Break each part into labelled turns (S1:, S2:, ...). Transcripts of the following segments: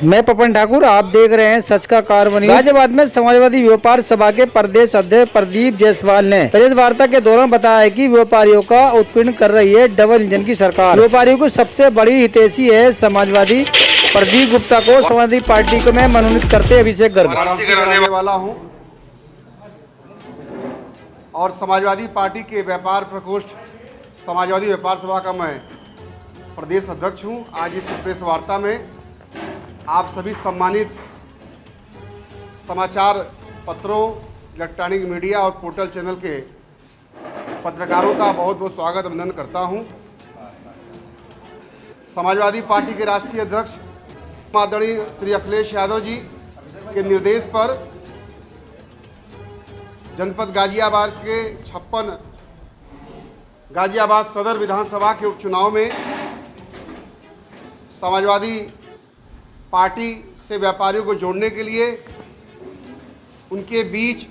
S1: मैं पपन ठाकुर, आप देख रहे हैं सच का कार्बन। गाजियाबाद में समाजवादी व्यापार सभा के प्रदेश अध्यक्ष प्रदीप जायसवाल ने प्रेस वार्ता के दौरान बताया कि व्यापारियों का उत्पीड़न कर रही है डबल इंजन की सरकार। व्यापारियों को सबसे बड़ी हितैषी है समाजवादी। प्रदीप गुप्ता को समाजवादी पार्टी को मैं मनोनीत करते अभिषेक गर्ग
S2: कराने वाला हूं और समाजवादी पार्टी के व्यापार प्रकोष्ठ समाजवादी व्यापार सभा का मैं प्रदेश अध्यक्ष हूं। आज इस प्रेस वार्ता में आप सभी सम्मानित समाचार पत्रों, इलेक्ट्रॉनिक मीडिया और पोर्टल चैनल के पत्रकारों का बहुत बहुत स्वागत अभिनंदन करता हूं। समाजवादी पार्टी के राष्ट्रीय अध्यक्ष आदरणीय श्री अखिलेश यादव जी के निर्देश पर जनपद गाजियाबाद के 56 गाजियाबाद सदर विधानसभा के उपचुनाव में समाजवादी पार्टी से व्यापारियों को जोड़ने के लिए उनके बीच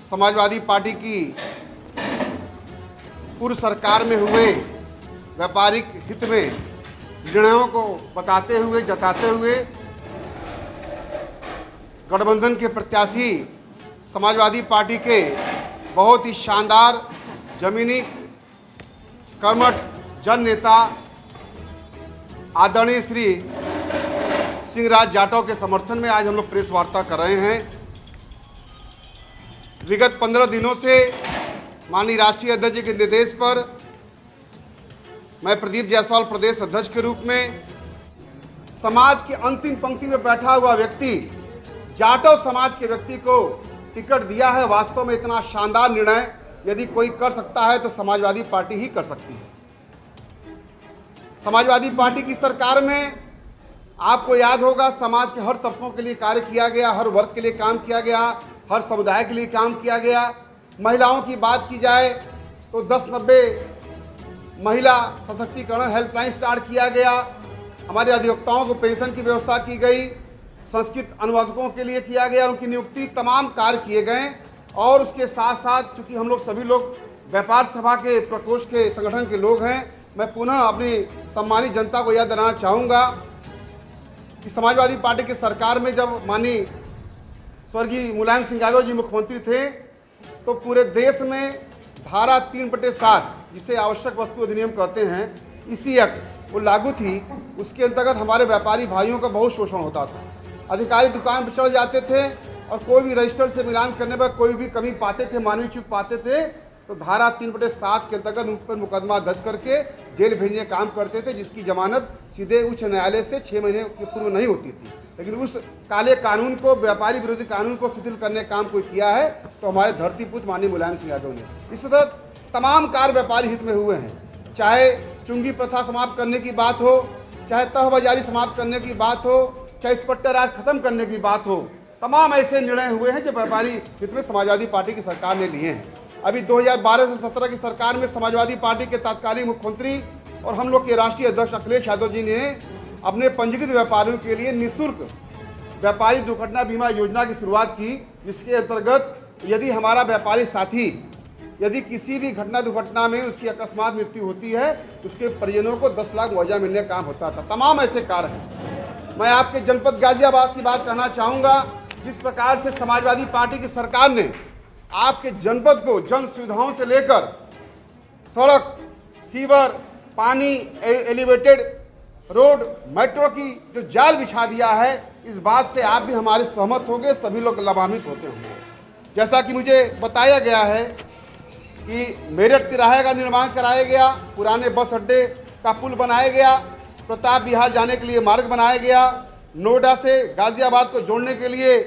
S2: समाजवादी पार्टी की पूर्व सरकार में हुए व्यापारिक हित में निर्णयों को बताते हुए जताते हुए गठबंधन के प्रत्याशी समाजवादी पार्टी के बहुत ही शानदार जमीनी कर्मठ जन नेता आदरणीय श्री सिंहराज जाटव के समर्थन में आज हम लोग प्रेस वार्ता कर रहे हैं। विगत 15 दिनों से माननीय राष्ट्रीय अध्यक्ष जी के निर्देश पर मैं प्रदीप जायसवाल प्रदेश अध्यक्ष के रूप में समाज की अंतिम पंक्ति में बैठा हुआ व्यक्ति, जाटव समाज के व्यक्ति को टिकट दिया है। वास्तव में इतना शानदार निर्णय यदि कोई कर सकता है तो समाजवादी पार्टी ही कर सकती है। समाजवादी पार्टी की सरकार में आपको याद होगा समाज के हर तबकों के लिए कार्य किया गया, हर वर्ग के लिए काम किया गया, हर समुदाय के लिए काम किया गया। महिलाओं की बात की जाए तो 1090 महिला सशक्तिकरण हेल्पलाइन स्टार्ट किया गया। हमारे अधिवक्ताओं को पेंशन की व्यवस्था की गई, संस्कृत अनुवादकों के लिए किया गया, उनकी नियुक्ति, तमाम कार्य किए गए। और उसके साथ साथ चूँकि हम लोग सभी लोग व्यापार सभा के प्रकोष्ठ के संगठन के लोग हैं, मैं पुनः अपनी सम्मानित जनता को याद दिलाना चाहूँगा कि समाजवादी पार्टी की सरकार में जब माननीय स्वर्गीय मुलायम सिंह यादव जी मुख्यमंत्री थे तो पूरे देश में धारा 3/7 जिसे आवश्यक वस्तु अधिनियम कहते हैं, इसी एक्ट वो लागू थी। उसके अंतर्गत हमारे व्यापारी भाइयों का बहुत शोषण होता था। अधिकारी दुकान पर चढ़ जाते थे और कोई भी रजिस्टर से मिलान करने पर कोई भी कमी पाते थे, मानवीय चूक पाते थे तो धारा 3/7 के अंतर्गत उन पर मुकदमा दर्ज करके जेल भेजने काम करते थे, जिसकी जमानत सीधे उच्च न्यायालय से 6 महीने के पूर्व नहीं होती थी। लेकिन उस काले कानून को, व्यापारी विरोधी कानून को शिथिल करने का काम कोई किया है तो हमारे धरतीपुत्र माननीय मुलायम सिंह यादव ने। इस तरह तमाम कार्य व्यापारी हित में हुए हैं। चाहे चुंगी प्रथा समाप्त करने की बात हो, चाहे तहबाजारी समाप्त करने की बात हो, चाहे स्पट्टा राज खत्म करने की बात हो, तमाम ऐसे निर्णय हुए हैं जो व्यापारी हित में समाजवादी पार्टी की सरकार ने लिए हैं। अभी 2012 से 17 की सरकार में समाजवादी पार्टी के तत्कालीन मुख्यमंत्री और हम लोग के राष्ट्रीय अध्यक्ष अखिलेश यादव जी ने अपने पंजीकृत व्यापारियों के लिए निःशुल्क व्यापारी दुर्घटना बीमा योजना की शुरुआत की, जिसके अंतर्गत यदि हमारा व्यापारी साथी यदि किसी भी दुर्घटना में उसकी अकस्मात मृत्यु होती है तो उसके परिजनों को 10 लाख मुआवजा मिलने का काम होता था। तमाम ऐसे कार्य हैं। मैं आपके जनपद गाजियाबाद की बात कहना चाहूँगा। जिस प्रकार से समाजवादी पार्टी की सरकार ने आपके जनपद को जन सुविधाओं से लेकर सड़क, सीवर, पानी, एलिवेटेड रोड, मेट्रो की जो जाल बिछा दिया है, इस बात से आप भी हमारे सहमत होंगे, सभी लोग लाभान्वित होते होंगे। जैसा कि मुझे बताया गया है कि मेरठ तिराहे का निर्माण कराया गया, पुराने बस अड्डे का पुल बनाया गया, प्रताप विहार जाने के लिए मार्ग बनाया गया, नोएडा से गाजियाबाद को जोड़ने के लिए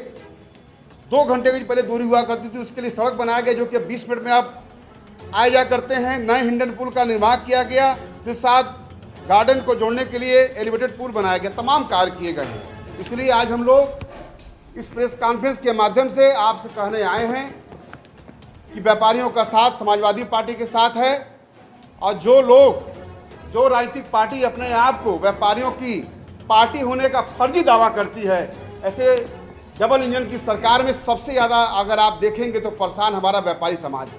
S2: 2 घंटे की पहले दूरी हुआ करती थी, उसके लिए सड़क बनाया गया जो कि अब 20 मिनट में आप आए जा करते हैं। नए हिंडन पुल का निर्माण किया गया, फिर साथ गार्डन को जोड़ने के लिए एलिवेटेड पुल बनाया गया। तमाम कार्य किए गए हैं। इसलिए आज हम लोग इस प्रेस कॉन्फ्रेंस के माध्यम से आपसे कहने आए हैं कि व्यापारियों का साथ समाजवादी पार्टी के साथ है। और जो राजनीतिक पार्टी अपने आप को व्यापारियों की पार्टी होने का फर्जी दावा करती है, ऐसे डबल इंजन की सरकार में सबसे ज़्यादा अगर आप देखेंगे तो परेशान हमारा व्यापारी समाज है।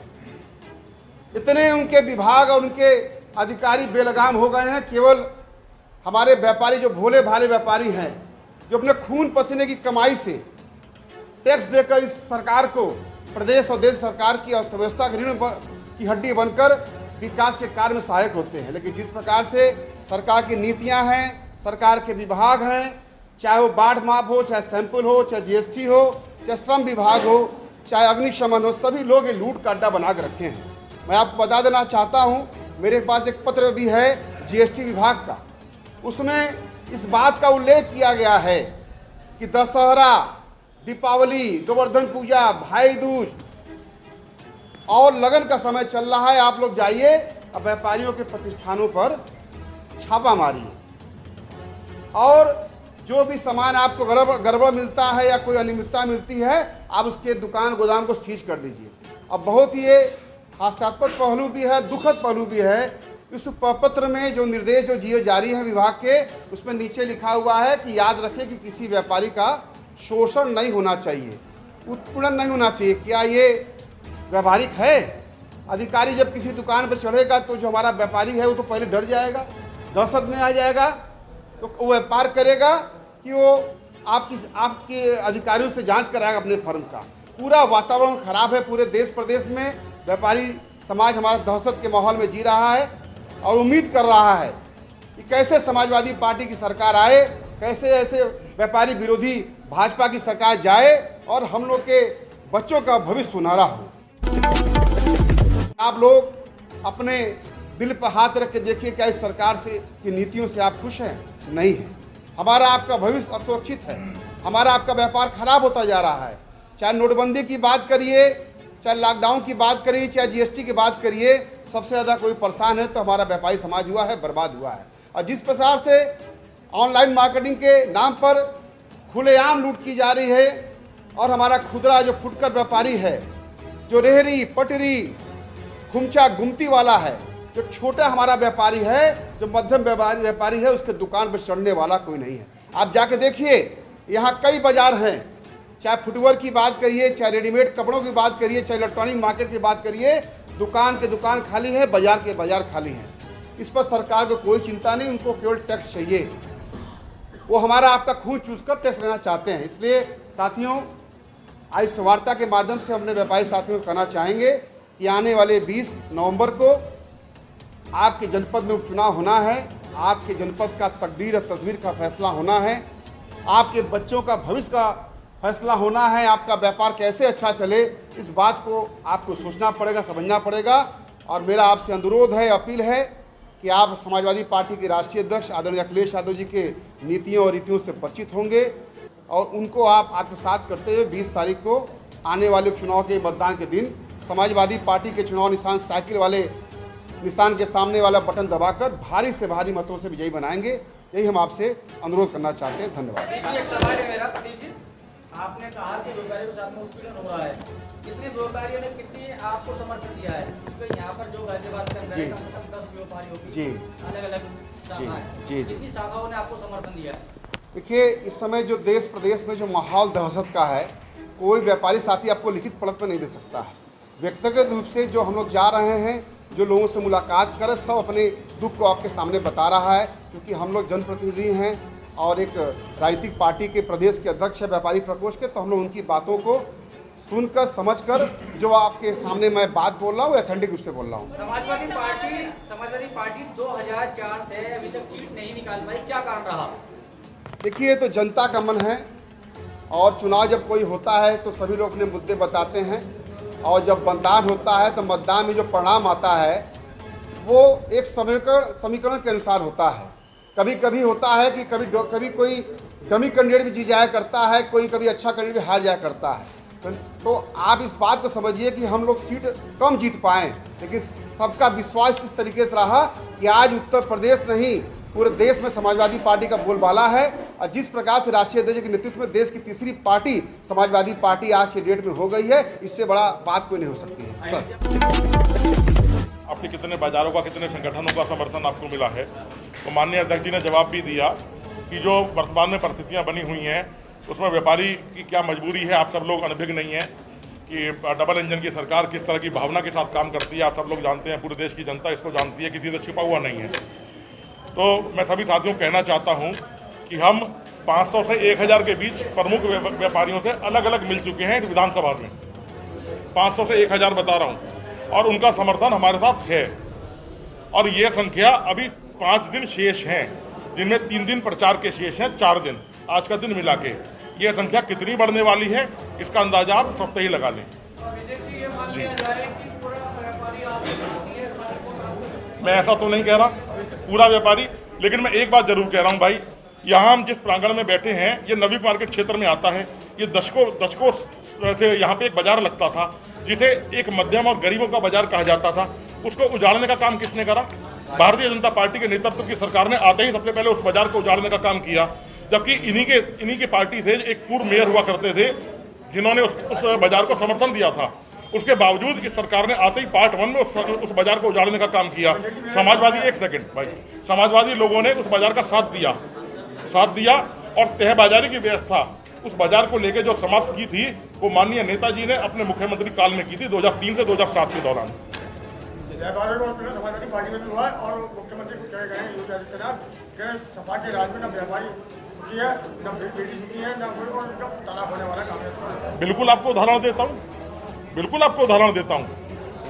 S2: इतने उनके विभाग और उनके अधिकारी बेलगाम हो गए हैं। केवल हमारे व्यापारी जो भोले भाले व्यापारी हैं जो अपने खून पसीने की कमाई से टैक्स देकर इस सरकार को, प्रदेश और देश सरकार की अर्थव्यवस्था की रीढ़ की हड्डी बनकर विकास के कार्य में सहायक होते हैं। लेकिन जिस प्रकार से सरकार की नीतियां हैं, सरकार के विभाग हैं, चाहे वो बाढ़ माफ हो, चाहे सैंपल हो, चाहे जीएसटी हो, चाहे श्रम विभाग हो, चाहे अग्निशमन हो, सभी लोग ये लूट का अड्डा बना कर रखे हैं। मैं आपको बता देना चाहता हूँ, मेरे पास एक पत्र भी है जीएसटी विभाग का, उसमें इस बात का उल्लेख किया गया है कि दशहरा, दीपावली, गोवर्धन पूजा, भाई दूज और लगन का समय चल रहा है। आप लोग जाइए और व्यापारियों के प्रतिष्ठानों पर छापा मारिए और जो भी सामान आपको गड़बड़ मिलता है या कोई अनियमितता मिलती है, आप उसके दुकान गोदाम को सीज कर दीजिए। अब बहुत ही ये हास्यास्पद पहलू भी है, दुखद पहलू भी है। इस पत्र में जो निर्देश जो जारी है विभाग के, उसमें नीचे लिखा हुआ है कि याद रखें कि किसी व्यापारी का शोषण नहीं होना चाहिए, उत्पीड़न नहीं होना चाहिए। क्या ये व्यावहारिक है? अधिकारी जब किसी दुकान पर चढ़ेगा तो जो हमारा व्यापारी है वो तो पहले डर जाएगा, दहशत में आ जाएगा, तो वो व्यापार करेगा कि वो आपके अधिकारियों से जांच कराएगा अपने फर्म का। पूरा वातावरण खराब है पूरे देश प्रदेश में। व्यापारी समाज हमारा दहशत के माहौल में जी रहा है और उम्मीद कर रहा है कि कैसे समाजवादी पार्टी की सरकार आए, कैसे ऐसे व्यापारी विरोधी भाजपा की सरकार जाए और हम लोग के बच्चों का भविष्य सुनहरा हो। आप लोग अपने दिल पर हाथ रख के देखिए, क्या इस सरकार से की नीतियों से आप खुश हैं? नहीं है। हमारा आपका भविष्य असुरक्षित है, हमारा आपका व्यापार खराब होता जा रहा है। चाहे नोटबंदी की बात करिए, चाहे लॉकडाउन की बात करिए, चाहे जीएसटी की बात करिए, सबसे ज़्यादा कोई परेशान है तो हमारा व्यापारी समाज हुआ है, बर्बाद हुआ है। और जिस प्रकार से ऑनलाइन मार्केटिंग के नाम पर खुलेआम लूट की जा रही है और हमारा खुदरा जो फुटकर व्यापारी है, जो रेहड़ी पटरी खुमचा गुमती वाला है, जो छोटा हमारा व्यापारी है, जो मध्यम व्यापारी है, उसके दुकान पर चढ़ने वाला कोई नहीं है। आप जाके देखिए, यहाँ कई बाजार हैं, चाहे फुटवेयर की बात करिए, चाहे रेडीमेड कपड़ों की बात करिए, चाहे इलेक्ट्रॉनिक मार्केट की बात करिए, दुकान के दुकान खाली है, बाजार के बाजार खाली हैं। इस पर सरकार को कोई चिंता नहीं, उनको केवल टैक्स चाहिए। वो हमारा आपका खून चूसकर टैक्स लेना चाहते हैं। इसलिए साथियों, आज इस वार्ता के माध्यम से अपने व्यापारी साथियों को कहना चाहेंगे कि आने वाले 20 नवंबर को आपके जनपद में उपचुनाव होना है, आपके जनपद का तकदीर और तस्वीर का फैसला होना है, आपके बच्चों का भविष्य का फैसला होना है, आपका व्यापार कैसे अच्छा चले, इस बात को आपको सोचना पड़ेगा, समझना पड़ेगा। और मेरा आपसे अनुरोध है, अपील है कि आप समाजवादी पार्टी के राष्ट्रीय अध्यक्ष आदरणीय अखिलेश यादव जी के नीतियों और रीतियों से परिचित होंगे और उनको आप आत्मसात करते हुए 20 तारीख को आने वाले चुनाव के मतदान के दिन समाजवादी पार्टी के चुनाव निशान साइकिल वाले निशान के सामने वाला बटन दबाकर भारी से भारी मतों से विजयी बनाएंगे। यही हम आपसे अनुरोध करना चाहते हैं। धन्यवाद।
S3: एक सवाल है मेरा, प्रदीप जी, आपने कहा कि व्यापारियों के साथ में उत्पीड़न हो रहा है, कितने व्यापारियों ने कितनी आपको समर्थन दिया है? क्योंकि यहाँ पर जो गाजियाबाद के अंदर 10 व्यापारियों की अलग अलग शाखाएं, कितनी शाखाओं ने आपको समर्थन दिया है?
S2: देखिए, इस समय जो देश प्रदेश में जो माहौल दहशत का है, कोई व्यापारी साथी आपको लिखित पढ़त पर नहीं दे सकता है। व्यक्तिगत रूप से जो हम लोग जा रहे हैं, जो लोगों से मुलाकात कर, सब अपने दुख को आपके सामने बता रहा है, क्योंकि हम लोग जनप्रतिनिधि हैं और एक राजनीतिक पार्टी के प्रदेश के अध्यक्ष है व्यापारी प्रकोष्ठ के, तो हम लोग उनकी बातों को सुनकर समझकर जो आपके सामने मैं बात बोल रहा हूँ, ऑथेंटिक रूप से बोल रहा हूँ।
S3: समाजवादी पार्टी 2004 से अभी तक सीट नहीं निकाल पाई, क्या कारण रहा?
S2: देखिए, तो जनता का मन है और चुनाव जब कोई होता है तो सभी लोग अपने मुद्दे बताते हैं और जब मतदान होता है तो मतदान में जो परिणाम आता है वो एक समीकरण के अनुसार होता है। कभी कभी होता है कि कभी कोई डमी कैंडिडेट भी जीत जाया करता है, कोई कभी अच्छा कैंडिडेट भी हार जाया करता है। तो आप इस बात को समझिए कि हम लोग सीट कम जीत पाएँ, लेकिन सबका विश्वास इस तरीके से रहा कि आज उत्तर प्रदेश नहीं पूरे देश में समाजवादी पार्टी का बोलबाला है। और जिस प्रकार से राष्ट्रीय अध्यक्ष के नेतृत्व में देश की तीसरी पार्टी समाजवादी पार्टी आज के डेट में हो गई है, इससे बड़ा बात कोई नहीं हो सकती है।
S4: आपके कितने बाजारों का, कितने संगठनों का समर्थन आपको मिला है? तो माननीय अध्यक्ष जी ने जवाब भी दिया कि जो वर्तमान में परिस्थितियां बनी हुई हैं उसमें व्यापारी की क्या मजबूरी है। आप सब लोग अनभिज्ञ नहीं हैं कि डबल इंजन की सरकार किस तरह की भावना के साथ काम करती है। आप सब लोग जानते हैं, पूरे देश की जनता इसको जानती है, किसी से छिपा हुआ नहीं है। तो मैं सभी साथियों को कहना चाहता हूं कि हम 500 से 1000 के बीच प्रमुख व्यापारियों से अलग अलग मिल चुके हैं विधानसभा में। 500 से 1000 बता रहा हूँ, और उनका समर्थन हमारे साथ है। और ये संख्या अभी 5 दिन शेष हैं, जिनमें 3 दिन प्रचार के शेष हैं, 4 दिन आज का दिन मिला के। ये संख्या कितनी बढ़ने वाली है इसका अंदाजा आप सब ही लगा लें। मैं ऐसा तो नहीं कह रहा पूरा व्यापारी, लेकिन मैं एक बात जरूर कह रहा हूँ भाई, यहाँ हम जिस प्रांगण में बैठे हैं ये नवी मार्केट क्षेत्र में आता है। ये दशकों से यहाँ पे एक बाजार लगता था, जिसे एक मध्यम और गरीबों का बाजार कहा जाता था। उसको उजाड़ने का काम किसने करा? भारतीय जनता पार्टी के नेतृत्व की सरकार ने आते ही सबसे पहले उस बाजार को उजाड़ने का काम किया। जबकि इन्हीं के पार्टी से एक पूर्व मेयर हुआ करते थे जिन्होंने उस बाजार को समर्थन दिया था। उसके बावजूद इस सरकार ने आते ही पार्ट 1 में उस बाजार को उजाड़ने का काम किया। समाजवादी, एक सेकंड भाई, समाजवादी लोगों ने उस बाजार का साथ दिया और तहबाजारी की व्यवस्था उस बाजार को लेकर जो समाप्त की थी वो माननीय नेताजी ने अपने मुख्यमंत्री काल में की थी 2003 से 2007 के दौरान।
S5: समाजवादी पार्टी में भी हुआ और मुख्यमंत्री को कहे गए योगी आदित्यनाथ के सपा के राज में न व्यापारी सुखी है, न बेटी सुखी है, न तलाक होने वाला कांग्रेस।
S4: बिल्कुल आपको उदाहरण देता हूँ।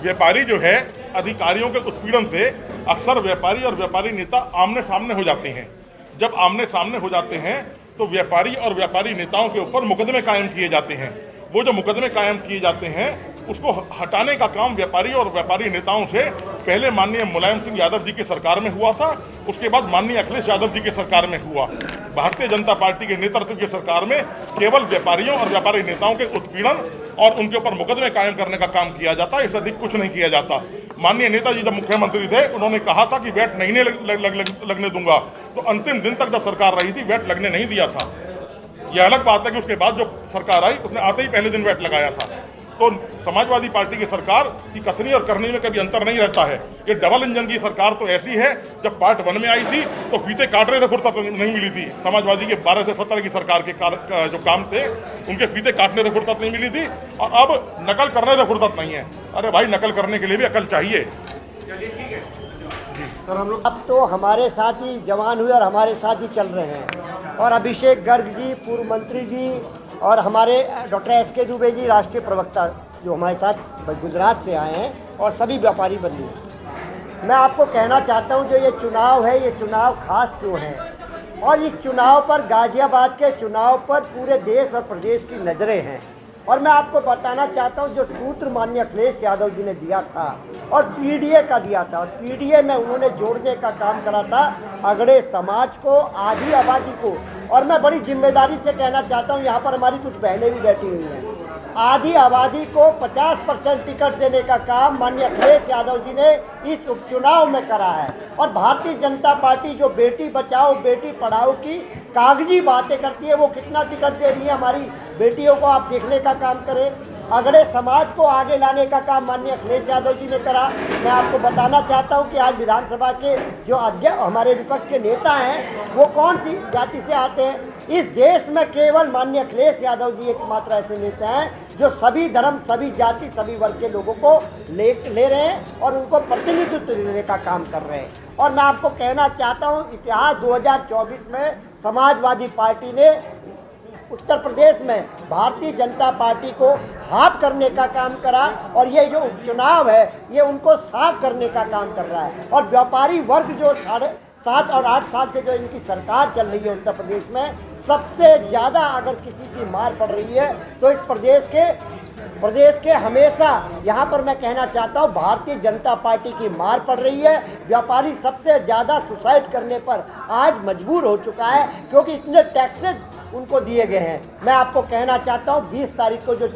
S4: व्यापारी जो है, अधिकारियों के उत्पीड़न से अक्सर व्यापारी और व्यापारी नेता आमने सामने हो जाते हैं। जब आमने सामने हो जाते हैं तो व्यापारी और व्यापारी नेताओं के ऊपर मुकदमे कायम किए जाते हैं। वो जो मुकदमे कायम किए जाते हैं उसको हटाने का काम व्यापारी और व्यापारी नेताओं से पहले माननीय मुलायम सिंह यादव जी की सरकार में हुआ था, उसके बाद माननीय अखिलेश यादव जी की सरकार में हुआ। भारतीय जनता पार्टी के नेतृत्व की सरकार में केवल व्यापारियों और व्यापारी नेताओं के उत्पीड़न और उनके ऊपर मुकदमे कायम करने का काम किया जाता है, इससे अधिक कुछ नहीं किया जाता। माननीय नेताजी जब मुख्यमंत्री थे उन्होंने कहा था कि वैट नहीं लगने दूंगा, तो अंतिम दिन तक जब सरकार रही थी वैट लगने नहीं दिया था। यह अलग बात है कि उसके बाद जो सरकार आई उसने आते ही पहले दिन वैट लगाया था। तो समाजवादी पार्टी की सरकार की कथनी और करनी में कभी अंतर नहीं रहता है। ये डबल इंजन की सरकार तो ऐसी है, जब पार्ट 1 में आई थी तो फीते काटने से फुर्सत नहीं मिली थी। समाजवादी के 12 से 17 की सरकार के जो काम थे उनके फीते काटने से फुर्सत नहीं मिली थी, और अब नकल करने से फुर्सत नहीं है। अरे भाई, नकल करने के लिए भी अकल चाहिए। चलिए ठीक है
S5: सर, हम लोग
S6: अब तो हमारे साथ ही जवान हुए और हमारे साथ ही चल रहे हैं। और अभिषेक गर्ग जी, पूर्व मंत्री जी, और हमारे डॉक्टर एस.के. दुबे जी, राष्ट्रीय प्रवक्ता, जो हमारे साथ गुजरात से आए हैं, और सभी व्यापारी बंधु हैं। मैं आपको कहना चाहता हूं, जो ये चुनाव है, ये चुनाव खास क्यों है, और इस चुनाव पर, गाजियाबाद के चुनाव पर पूरे देश और प्रदेश की नज़रें हैं। और मैं आपको बताना चाहता हूं, जो सूत्र माननीय अखिलेश यादव जी ने दिया था और पीडीए का दिया था, और पीडीए में उन्होंने जोड़ने का काम करा था अगड़े समाज को, आधी आबादी को। और मैं बड़ी जिम्मेदारी से कहना चाहता हूं, यहाँ पर हमारी कुछ बहनें भी बैठी हुई हैं, आधी आबादी को 50% टिकट देने का काम माननीय अखिलेश यादव जी ने इस उपचुनाव में करा है। और भारतीय जनता पार्टी जो बेटी बचाओ बेटी पढ़ाओ की कागजी बातें करती है, वो कितना टिकट दे रही है हमारी बेटियों को, आप देखने का काम करें। अगड़े समाज को आगे लाने का काम माननीय अखिलेश यादव जी ने करा। मैं आपको बताना चाहता हूं कि आज विधानसभा के जो अध्यक्ष, हमारे विपक्ष के नेता हैं, वो कौन सी जाति से आते हैं? इस देश में केवल माननीय अखिलेश यादव जी एकमात्र ऐसे नेता हैं जो सभी धर्म, सभी जाति, सभी वर्ग के लोगों को ले रहे हैं और उनको प्रतिनिधित्व देने का काम कर रहे हैं। और मैं आपको कहना चाहता हूं, इतिहास 2024 में समाजवादी पार्टी ने उत्तर प्रदेश में भारतीय जनता पार्टी को हाफ करने का काम करा, और ये जो उपचुनाव है ये उनको साफ करने का काम कर रहा है। और व्यापारी वर्ग जो 7 और 8 साल से जो इनकी सरकार चल रही है उत्तर प्रदेश में, सबसे ज़्यादा अगर किसी की मार पड़ रही है तो इस प्रदेश के हमेशा, यहाँ पर मैं कहना चाहता हूँ, भारतीय जनता पार्टी की मार पड़ रही है। व्यापारी सबसे ज़्यादा सुसाइड करने पर आज मजबूर हो चुका है, क्योंकि इतने टैक्सेस उनको दिए गए हैं। मैं आपको कहना चाहता हूँ, 20 तारीख को जो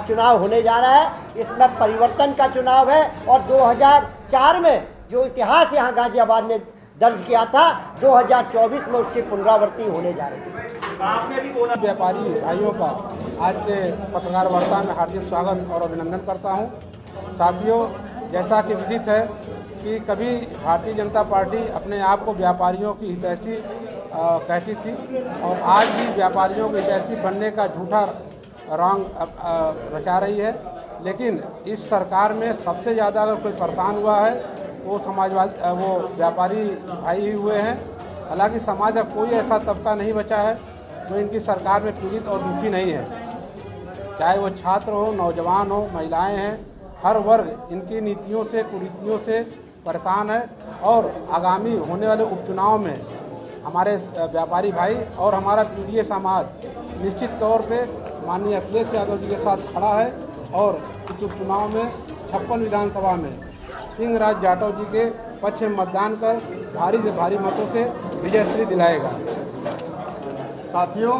S6: चुनाव होने जा रहा है, इसमें परिवर्तन का चुनाव है। और 2004 में जो इतिहास यहाँ गाजियाबाद में दर्ज किया था, 2024 में उसकी पुनरावृत्ति होने जा रही है।
S3: आपने भी बोला,
S7: व्यापारी भाइयों का आज के पत्रकार वार्ता में हार्दिक स्वागत और अभिनंदन करता हूं। साथियों, जैसा कि विदित है कि कभी भारतीय जनता पार्टी अपने आप को व्यापारियों की हितैषी कहती थी, और आज भी व्यापारियों की हितैषी बनने का झूठा रंग रचा रही है। लेकिन इस सरकार में सबसे ज़्यादा अगर कोई परेशान हुआ है वो व्यापारी भाई ही हुए हैं। हालांकि समाज का कोई ऐसा तबका नहीं बचा है जो इनकी सरकार में पीड़ित और दुखी नहीं है। चाहे वो छात्र हो, नौजवान हो, महिलाएं हैं, हर वर्ग इनकी नीतियों से, कुरीतियों से परेशान है। और आगामी होने वाले उपचुनाव में हमारे व्यापारी भाई और हमारा पीड़ित समाज निश्चित तौर पे माननीय अखिलेश यादव जी के साथ खड़ा है और इस उपचुनाव में 56 विधानसभा में सिंहराज जाटव जी के पक्ष में मतदान कर भारी से भारी मतों से विजयश्री दिलाएगा।
S2: साथियों,